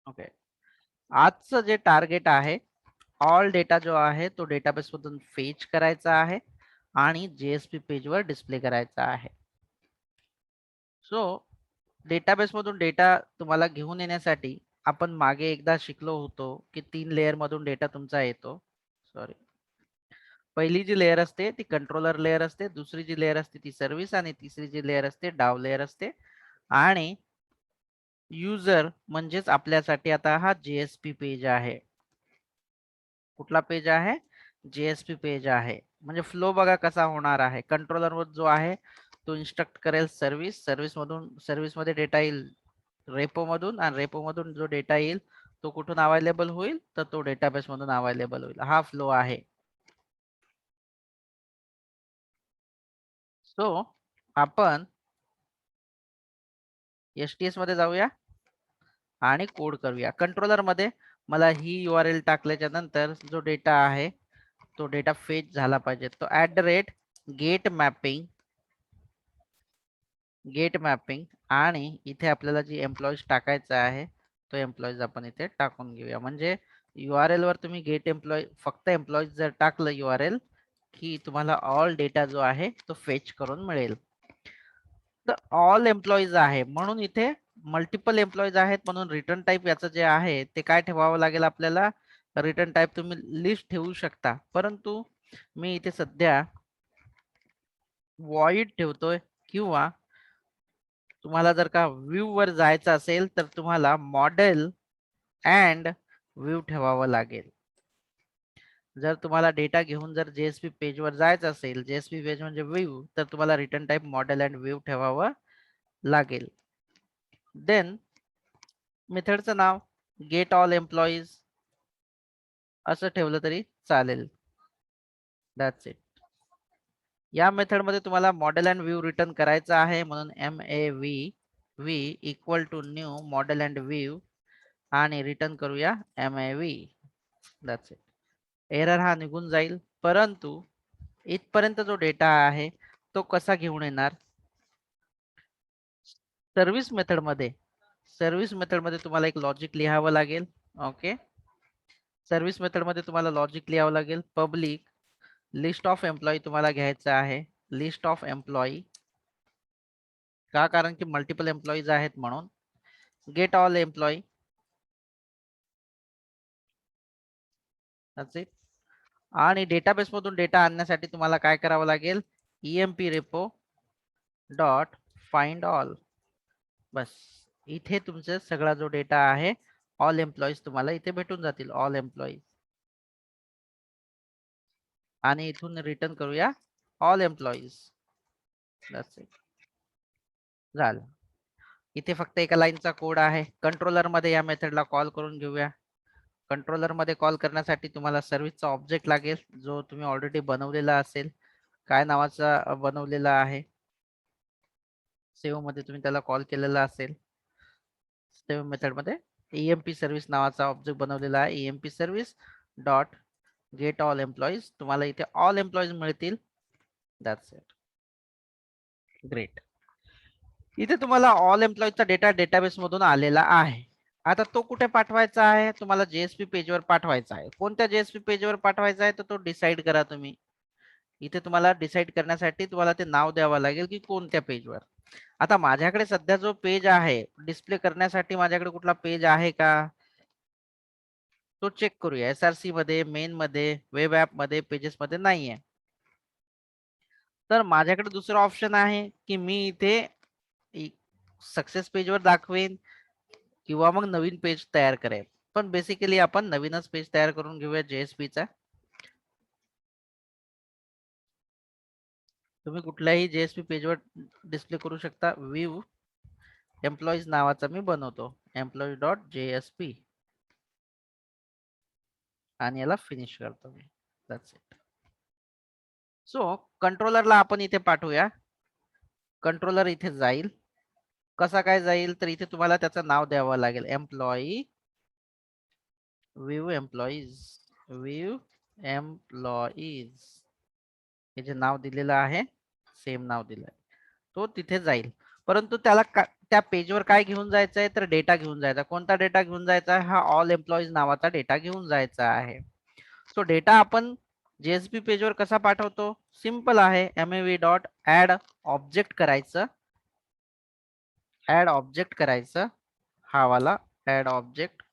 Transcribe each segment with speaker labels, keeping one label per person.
Speaker 1: Okay, आजचं जे target आहे, ऑल डेटा जो आहे तो डेटाबेस मधून फेच करायचा आहे आणि जेएसपी पेजवर डिस्प्ले करायचा आहे. सो डेटाबेस मधून डेटा तुम्हाला घेऊन येण्यासाठी आपण मागे एकदा शिकलो होतो की 3 लेयर मधून डेटा तुमचा येतो. सॉरी, पहिली जी लेयर असते ती कंट्रोलर लेयर असते, दुसरी जी लेयर असते ती सर्व्हिस आणि तिसरी जी लेयर असते डाव लेयर असते. आणि युजर म्हणजेच आपल्यासाठी आता हा जेएसपी पेज आहे. कुठला पेज आहे? जेएसपी पेज आहे. म्हणजे फ्लो बघा कसा होणार आहे. कंट्रोलर वर जो आहे तो इन्स्ट्रक्ट करेल सर्व्हिस, सर्व्हिस मधून सर्व्हिस मध्ये डेटा येईल रेपो मधून, आणि रेपो मधून जो डेटा येईल तो कुठून अवेलेबल होईल, तर तो डेटाबेस मधून अवेलेबल होईल. हा फ्लो आहे. सो आपण एसटीएस मध्ये जाऊया आणि कोड करूया. कंट्रोलर मध्ये मला ही URL टाकल्याच्या नंतर जो डेटा आहे तो डेटा फेच झाला पाहिजे. तो गेट मॅपिंग आणि इथे आपल्याला जी एम्प्लॉईज टाकायचा आहे तो एम्प्लॉईज आपण इथे टाकून घेऊया. म्हणजे URL वर तुम्ही गेट एम्प्लॉई फक्त एम्प्लॉईज जर टाकलं URL की तुम्हाला ऑल डेटा जो आहे तो फेच करून मिळेल. तर ऑल एम्प्लॉईज आहे म्हणून इथे मल्टिपल एम्प्लॉईज आहेत, म्हणून रिटर्न टाईप याचं जे आहे ते काय ठेवावं लागेल आपल्याला. रिटर्न टाईप तुम्ही लिस्ट ठेवू शकता, परंतु मी इथे सध्या वॉइड ठेवतोय. किंवा तुम्हाला जर का व्ह्यू वर जायचं असेल तर तुम्हाला मॉडेल अँड व्ह्यू ठेवावं लागेल. जर तुम्हाला डेटा घेऊन जर जेएसपी पेज वर जायचं असेल, जेएसपी पेज म्हणजे व्ह्यू, तर तुम्हाला return type model and view ठेवावं लागेल. देन मेथडचं नाव गेट ऑल एम्प्लॉईज असं ठेवलं तरी चालेल. That's it. या मेथड मध्ये तुम्हाला मॉडेल अँड व्ह्यू रिटर्न करायचा आहे, म्हणून MAV equal to new model and view आणि रिटर्न करूया MAV. That's it. एरर हा निघून जाईल. परंतु इथपर्यंत जो डेटा आहे तो कसा घेऊन येणार? सर्व्हिस मेथड मध्ये तुम्हाला एक लॉजिक लिहावं लागेल. ओके, सर्व्हिस मेथड मध्ये तुम्हाला लॉजिक लिहावं लागेल. पब्लिक लिस्ट ऑफ एम्प्लॉई तुम्हाला घ्यायचं आहे. लिस्ट ऑफ एम्प्लॉई का? कारण की मल्टिपल एम्प्लॉईज आहेत म्हणून. गेट ऑल एम्प्लॉई, आणि डेटाबेस मधून डेटा आणण्यासाठी तुम्हाला काय करावं लागेल? EMP repo dot find all. बस, इथे तुमचा सगळा जो डेटा आहे ऑल एम्प्लॉईज तुम्हाला इथे भेटून जातील. ऑल एम्प्लॉईज, आणि इथून रिटर्न करूया ऑल एम्प्लॉईज. झालं. इथे फक्त एका लाईनचा कोड आहे. कंट्रोलर मध्ये या मेथडला कॉल करून घेऊया. कंट्रोलर मध्ये कॉल करण्यासाठी तुम्हाला सर्व्हिसचा ऑब्जेक्ट लागेल, जो तुम्ही ऑलरेडी बनवलेला असेल. काय नावाचा बनवलेला आहे? सेव्ह मध्ये तुम्ही त्याला कॉल केलेला असेल. सेव्ह मेथड मध्ये EMP सर्व्हिस नावाचा ऑब्जेक्ट बनवलेला आहे. EMP service dot get all employees. तुम्हाला इथे ऑल एम्प्लॉईज मिळतील. That's it. ग्रेट. इथे तुम्हाला ऑल एम्प्लॉईजचा डेटा डेटाबेस मधून आलेला आहे. आता तो कुठे पाठवायचा आहे? तुम्हाला जेएसपी पेजवर पाठवायचा आहे. कोणत्या जेएसपी पेजवर पाठवायचा आहे तर तो डिसाईड करा तुम्ही. इथे तुम्हाला डिसाईड करण्यासाठी तुम्हाला ते नाव द्यावं लागेल की कोणत्या पेजवर. आता माझ्याकडे सध्या जो पेज आहे डिस्प्ले करण्यासाठी माझ्याकडे कुठला पेज आहे का तो चेक करूया. SRC मध्ये, मेन मध्ये, वेब ऍप मध्ये, पेजेस मध्ये नाहीये. तर माझ्याकडे दुसरं ऑप्शन आहे की मी इथे सक्सेस पेजवर दाखवेन किंवा मग नवीन पेज तयार करेल. पण बेसिकली आपण नवीनच पेज तयार करून घेऊया JSP चा. तुम्ही कुठल्याही JSP पेजवर डिस्प्ले करू शकता. व्ह्यू एम्प्लॉईज नावाचा मी बनवतो, एम्प्लॉई डॉट JSP, आणि याला फिनिश करतो मी. That's it. सो कंट्रोलरला आपण इथे पाठवूया. कंट्रोलर इथे जाईल. कसा काय जाईल? तर इथे तुम्हाला त्याचं नाव द्यावं लागेल. Employee view employees, view employees हे जे नाव दिलेलं आहे सेम नाव दिलंय तो तिथे जाईल. परंतु त्याला त्या पेजवर काय घेऊन जायचं आहे, तर डेटा घेऊन जायचा. कोणता डेटा घेऊन जायचा आहे? हा ऑल एम्प्लॉईज नावाचा डेटा घेऊन जायचा आहे. तो डेटा आपण जेएसपी पेजवर कसा पाठवतो? सिंपल आहे. mav डॉट ऍड ऑब्जेक्ट करायचं, ऍड ऑब्जेक्ट करायचं, हा वाला ऍड ऑब्जेक्ट.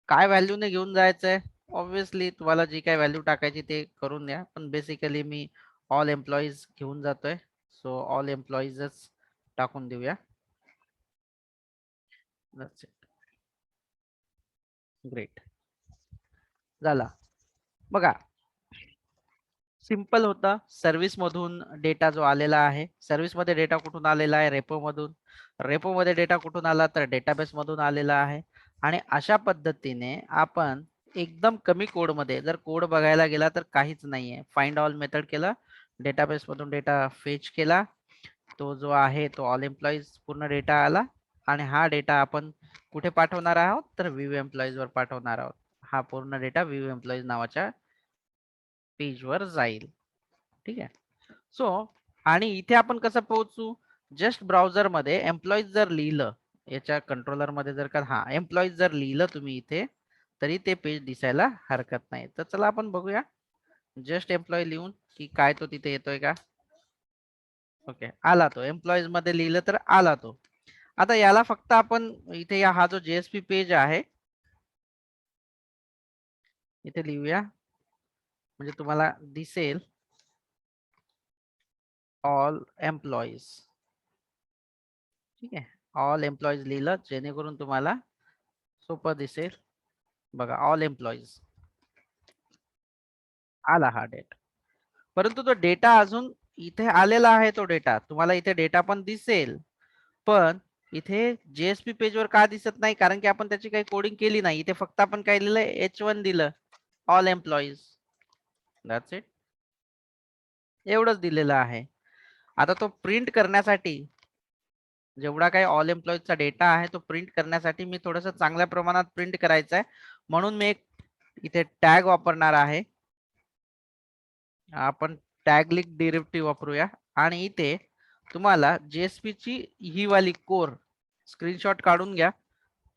Speaker 1: काय व्हॅल्यूने घेऊन जायचंय? ऑब्विसली तुम्हाला जी काय व्हॅल्यू टाकायची ते करून द्या, पण बेसिकली मी ऑल एम्प्लॉईज घेऊन जातोय. सो ऑल एम्प्लॉईजच टाकून देऊया. ग्रेट. झाला बघा. सिंपल होता. सर्व्हिस मधून डेटा जो आलेला आहे, सर्व्हिस मध्ये डेटा कुठून आलेला आहे? रेपो मधून. रेपो मध्ये डेटा कुठून आला? तर डेटाबेस मधून आलेला आहे. आणि अशा पद्धतीने आपण एकदम कमी कोड मध्ये, जर कोड बघायला गेला तर काहीच नाहीये. फाइंड ऑल मेथड केलं, डेटाबेस मधून डेटा फेच केला, तो जो आहे तो ऑल एम्प्लॉईज पूर्ण डेटा आला, आणि हा डेटा आपण कुठे पाठवणार आहोत? तर व्ह्यू एम्प्लॉईज वर पाठवणार आहोत. हा पूर्ण डेटा व्ह्यू एम्प्लॉईज नावाच्या पेज वर जाईल. ठीक आहे. सो आणि इथे आपण कसं पोहोचू? जस्ट ब्राउझर मध्ये एम्प्लॉईज जर लिहिलं, याच्या कंट्रोलर मध्ये जर का हा एम्प्लॉईज जर लिहिलं तुम्ही इथे, तरी ते पेज दिसायला हरकत नाही. तर चला आपण बघूया जस्ट एम्प्लॉई लिहून की काय तो तिथे येतोय का. ओके, आला तो. एम्प्लॉईज मध्ये लिहिलं तर आला तो. आता याला फक्त आपण इथे हा जो जेएसपी पेज आहे इथे लिहूया, म्हणजे तुम्हाला दिसेल ऑल एम्प्लॉईज. ठीक आहे, ऑल एम्प्लॉईज लिहिलं जेणेकरून तुम्हाला सोपं दिसेल. बघा, ऑल एम्प्लॉईज आला हा डेटा. परंतु तो डेटा अजून इथे आलेला आहे. तो डेटा तुम्हाला इथे डेटा पण दिसेल, पण इथे जेएसपी पेजवर का दिसत नाही? कारण की आपण त्याची काही कोडिंग केली नाही. इथे फक्त आपण काय लिहिलंय? H1 दिलं, ऑल एम्प्लॉईज. That's it. एवढंच दिलेलं आहे. आता तो प्रिंट करण्यासाठी, जेवढा काही ऑल एम्प्लॉईजचा डेटा आहे तो प्रिंट करण्यासाठी मी थोडस चांगल्या प्रमाणात प्रिंट करायचं आहे, म्हणून मी एक इथे टॅग वापरणार आहे. आपण टॅग लिंक डेरिव्हेटिव्ह वापरूया, आणि इथे तुम्हाला जेएसपी ची ही वाली कोर स्क्रीनशॉट काढून घ्या,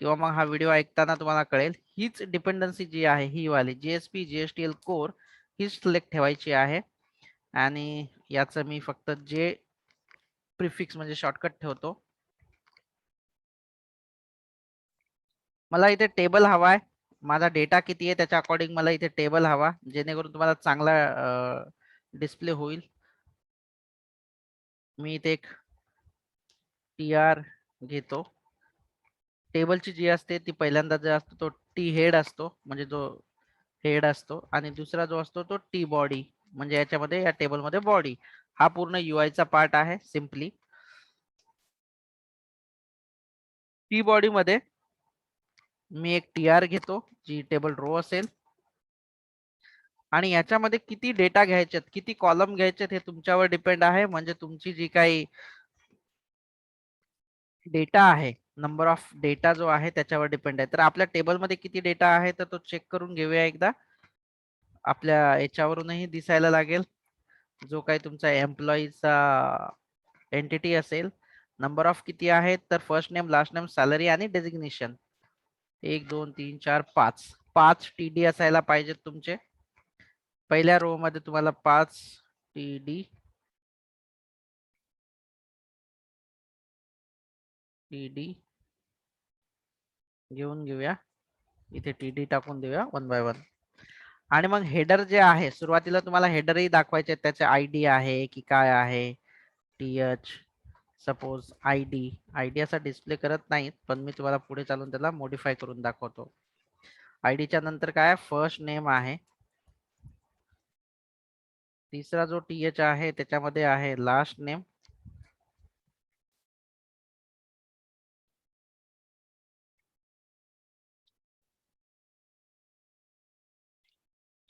Speaker 1: किंवा मग हा व्हिडिओ ऐकताना तुम्हाला कळेल. हीच डिपेंडन्सी जी आहे ही वाली जेएसपी जीएसटीएल कोर, हीच सिलेक्ट ठेवायची आहे. आणि याचं मी फक्त जे प्रिफिक्स म्हणजे शॉर्टकट ठेवतो. मला इथे टेबल हवाय. माझा डेटा किती आहे त्याच्या अकॉर्डिंग मला इथे टेबल हवा, जेणेकरून तुम्हाला चांगला डिस्प्ले होईल. मी इथे एक टी आर घेतो. टेबलची जी असते ती पहिल्यांदा जो असतो तो टी हेड असतो, म्हणजे जो हेड असतो, आणि दुसरा जो असतो तो टी बॉडी, म्हणजे याच्यामध्ये या टेबलमध्ये बॉडी हा पूर्ण UI चा पार्ट आहे. सिम्पली टी बॉडी मध्ये मी एक TR घेतो, जी टेबल रो असेल, आणि याच्यामध्ये किती डेटा घ्यायचे, किती कॉलम घ्यायचे हे तुमच्यावर डिपेंड आहे. म्हणजे तुमची जी काही डेटा आहे, नंबर ऑफ डेटा जो आहे त्याच्यावर डिपेंड आहे. तर आपल्या टेबलमध्ये किती डेटा आहे तर तो चेक करून घेऊया एकदा. आपल्या याच्यावरूनही दिसायला लागेल. जो काही तुमचा एम्प्लॉईचा एंटिटी असेल, नंबर ऑफ किती आहेत तर first name, last name, salary आणि डेजिग्नेशन. 1 2 3 4 5 5 TD असायला पाहिजेत तुमचे. पहिल्या रो मध्ये तुम्हाला 5 TD TD घेऊन घेऊया. इथे TD टाकून देऊया 1 बाय 1. आणि मग हेडर जे आहे, सुरुवातीला तुम्हाला हेडरही दाखवायचे, त्याचे ID आहे की काय आहे. TH सपोज आयडी असा डिस्प्ले करत नाहीत, पण मी तुम्हाला पुढे चालून त्याला मॉडिफाय करून दाखवतो. आयडीच्या नंतर काय? फर्स्ट नेम आहे. तिसरा जो TH आहे त्याच्यामध्ये आहे last name.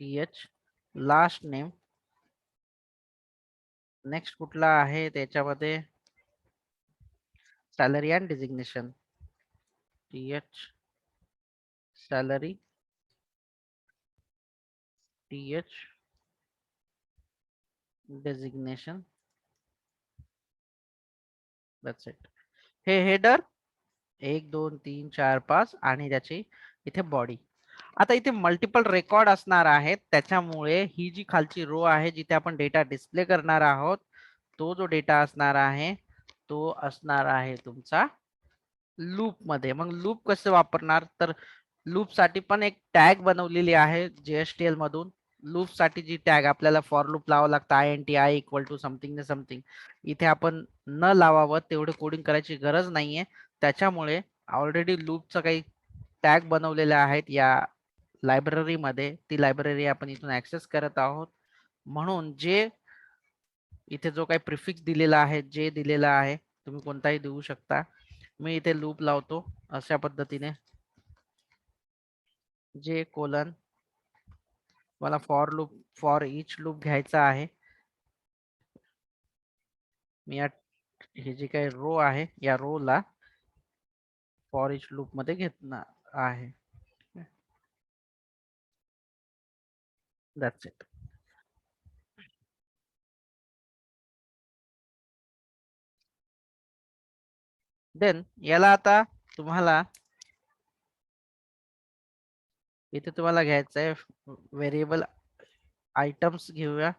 Speaker 1: TH last name. Next कुठला आहे त्याच्यामध्ये? Salary and designation. TH salary, TH designation. That's it. हे हेडर 1 2 3 4 5 आणि त्याची इथे बॉडी. आता इथे मल्टिपल रेकॉर्ड असणार आहेत, त्याच्यामुळे ही जी खालची रो आहे जिथे आपण डेटा डिस्प्ले करणार आहोत, तो जो डेटा असणार आहे तो असणार आहे तुमचा लूप मध्ये. मग लूप कसं वापरणार, तर लूप साठी पण एक टॅग बनवलेली आहे JSTL मधून. लूप साठी जी टॅग आपल्याला फॉर लूप लावावं लागतं, INT I equal to something something, इथे आपण न लावावं, तेवढे कोडिंग करायची गरज नाहीये. त्याच्यामुळे ऑलरेडी लूपचं काही टॅग बनवलेले आहेत या लायब्ररी मध्ये, ती लायब्ररी आपण इथून ऍक्सेस करत आहोत. म्हणून जे इथे जो काही प्रिफिक्स दिलेला आहे, जे दिलेला आहे, तुम्ही कोणताही देऊ शकता. मी इथे लूप लावतो अशा पद्धतीने, जे कोलन, मला for loop, for each loop घ्यायचा आहे. मी या ही जी काही रो आहे या रो ला फॉर इच लूप मध्ये घेतणार आहे. That's it. देन याला आता तुम्हाला इथे तुम्हाला घ्यायचं आहे व्हेरिएबल आयटम्स. घेऊया.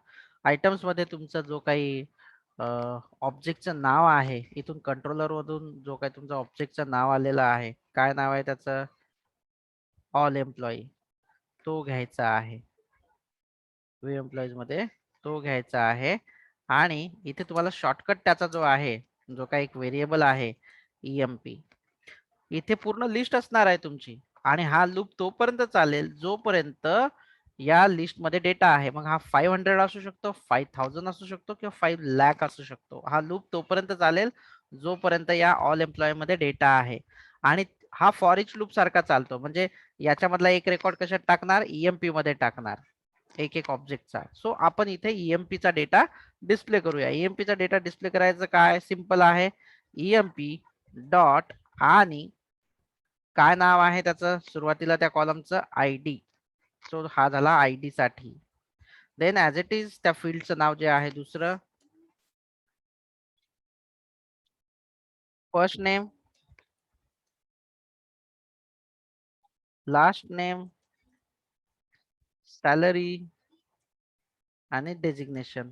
Speaker 1: आयटम्स मध्ये तुमचा जो काही ऑब्जेक्टचं नाव आहे, इथून कंट्रोलर मधून जो काही तुमचा ऑब्जेक्टचं नाव आलेलं आहे, काय नाव आहे त्याचं, ऑल एम्प्लॉई, तो घ्यायचा आहे. व्ह्यू एम्प्लॉईज मध्ये तो घ्यायचा आहे. आणि इथे तुम्हाला शॉर्टकट त्याचा जो आहे, जो काही एक व्हेरिएबल आहे EMP, इथे पूर्ण लिस्ट असणार आहे तुमची. आणि हा लूप तोपर्यंत चालेल जोपर्यंत या लिस्ट मध्ये डेटा आहे. मग हा 500 असू शकतो, 5000 असू शकतो, किंवा 5 लाख असू शकतो. हा लूप तोपर्यंत चालेल जोपर्यंत या ऑल एम्प्लॉई मध्ये डेटा आहे. आणि हा फॉर इच लूप सारखा चालतो. म्हणजे याच्यामधला एक रेकॉर्ड कशात टाकणार, EMP मध्ये टाकणार, एक एक ऑब्जेक्टचा. सो आपण इथे EMP चा डेटा डिस्प्ले करूया. EMP चा डेटा डिस्प्ले करायचं काय, सिंपल आहे. EMP डॉट, आणि काय नाव आहे त्याचं सुरुवातीला त्या कॉलमचं, ID. सो हा झाला ID साठी. देन ऍज इट इज त्या फील्डचं नाव जे आहे दुसरं, first name, last name, salary आणि डेजिग्नेशन.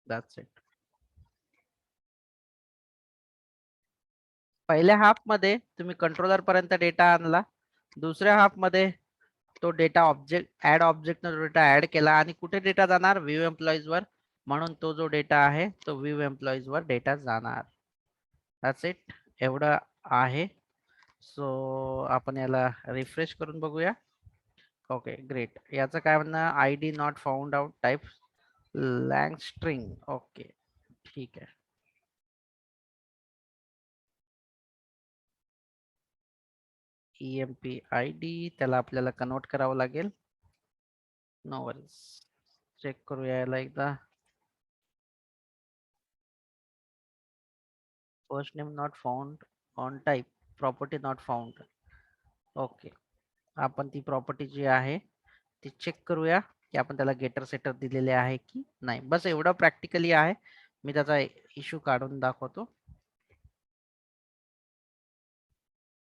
Speaker 1: That's it. पहिल्या हाफ मध्ये तुम्ही कंट्रोलर पर्यंत डेटा आणला, दुसऱ्या हाफ मध्ये तो डेटा ऑब्जेक्ट ऍड ऑब्जेक्ट न डेटा ऍड केला, आणि कुठे डेटा जाणार, व्ह्यू एम्प्लॉईज वर. म्हणून तो जो डेटा आहे तो व्ह्यू एम्प्लॉईज वर डेटा जाणार. That's it. एवढं आहे. सो आपण याला रिफ्रेश करून बघूया. Okay great. याचं काय म्हणणं, ID not found out, type long string. Okay ठीक आहे. EMP ID त्याला आपल्याला कन्वर्ट करावं लागेल. No worries. चेक करूया याला एकदा. First name not found, on type property not found. Okay. आपण ती प्रॉपर्टी जी आहे ती चेक करूया की आपण त्याला गेटर सेटर दिलेले आहे की नाही. बस एवढं प्रॅक्टिकली आहे. मी त्याचा इश्यू काढून दाखवतो.